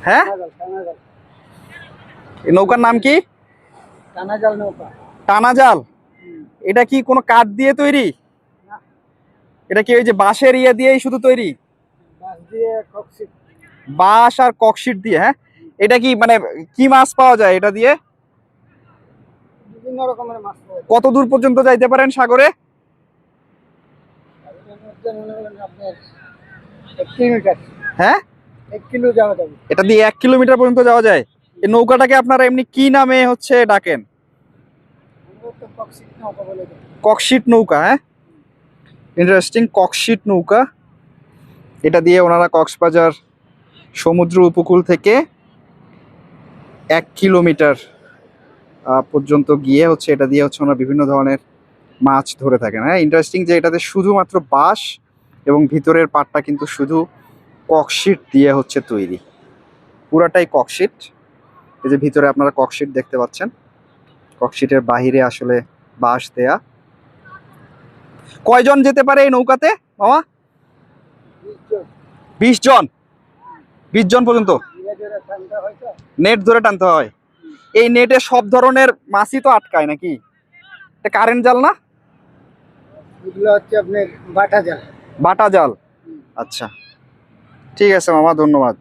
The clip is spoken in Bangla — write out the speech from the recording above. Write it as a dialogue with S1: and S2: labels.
S1: হ্যাঁ, এই নৌকার নাম কি?
S2: টানা জাল নৌকা।
S1: টানা জাল। এটা কি কোনো কাঠ দিয়ে তৈরি? এটা কি ওই যে বাঁশের ইয়ে দিয়েই শুধু তৈরি?
S2: বাঁশ দিয়ে ককশিট।
S1: বাঁশ আর ককশিট দিয়ে। হ্যাঁ, এটা কি মানে কি মাছ পাওয়া যায় এটা দিয়ে?
S2: বিভিন্ন রকমের মাছ পাওয়া যায়।
S1: কত দূর পর্যন্ত যাইতে পারেন সাগরে?
S2: এর মধ্যে মনে করেন আপনার 1 কিলোমিটার।
S1: হ্যাঁ,
S2: 1 কিলো যাওয়া যাবে।
S1: এটা দিয়ে 1 কিলোমিটার পর্যন্ত যাওয়া যায়। এই নৌকাটাকে আপনারা এমনি কি নামে হচ্ছে ডাকেন?
S2: আমরা তো ককশিট নৌকা বলে থাকি।
S1: ককশিট নৌকা। হ্যাঁ, ইন্টারেস্টিং, ককশিট নৌকা। এটা দিয়ে ওনারা কক্সবাজার সমুদ্র উপকূল থেকে 1 কিলোমিটার পর্যন্ত গিয়ে হচ্ছে এটা দিয়ে হচ্ছে ওনারা বিভিন্ন ধরনের মাছ ধরে থাকেন। হ্যাঁ, ইন্টারেস্টিং যে এটাতে শুধুমাত্র বাঁশ এবং ভিতরের পাটটা কিন্তু শুধু ককশিট দিয়ে হচ্ছে তৈরি, পুরাটাই ককশিট। এই যে ভিতরে আপনারা ককশিট দেখতে পাচ্ছেন, ককশিটের বাহিরে আসলে বাঁশ দেয়া। কয়জন যেতে পারে এই নৌকাতে মামা? 20 জন। 20 জন পর্যন্ত নেট ধরে টানতে হয়। এই নেটে সব ধরনের মাছই তো আটকায় নাকি? এটা কারেন্ট জাল না?
S2: এগুলো হচ্ছে আপনার বাটা জাল।
S1: বাটা জাল। আচ্ছা, ঠিক আছে মামা, ধন্যবাদ।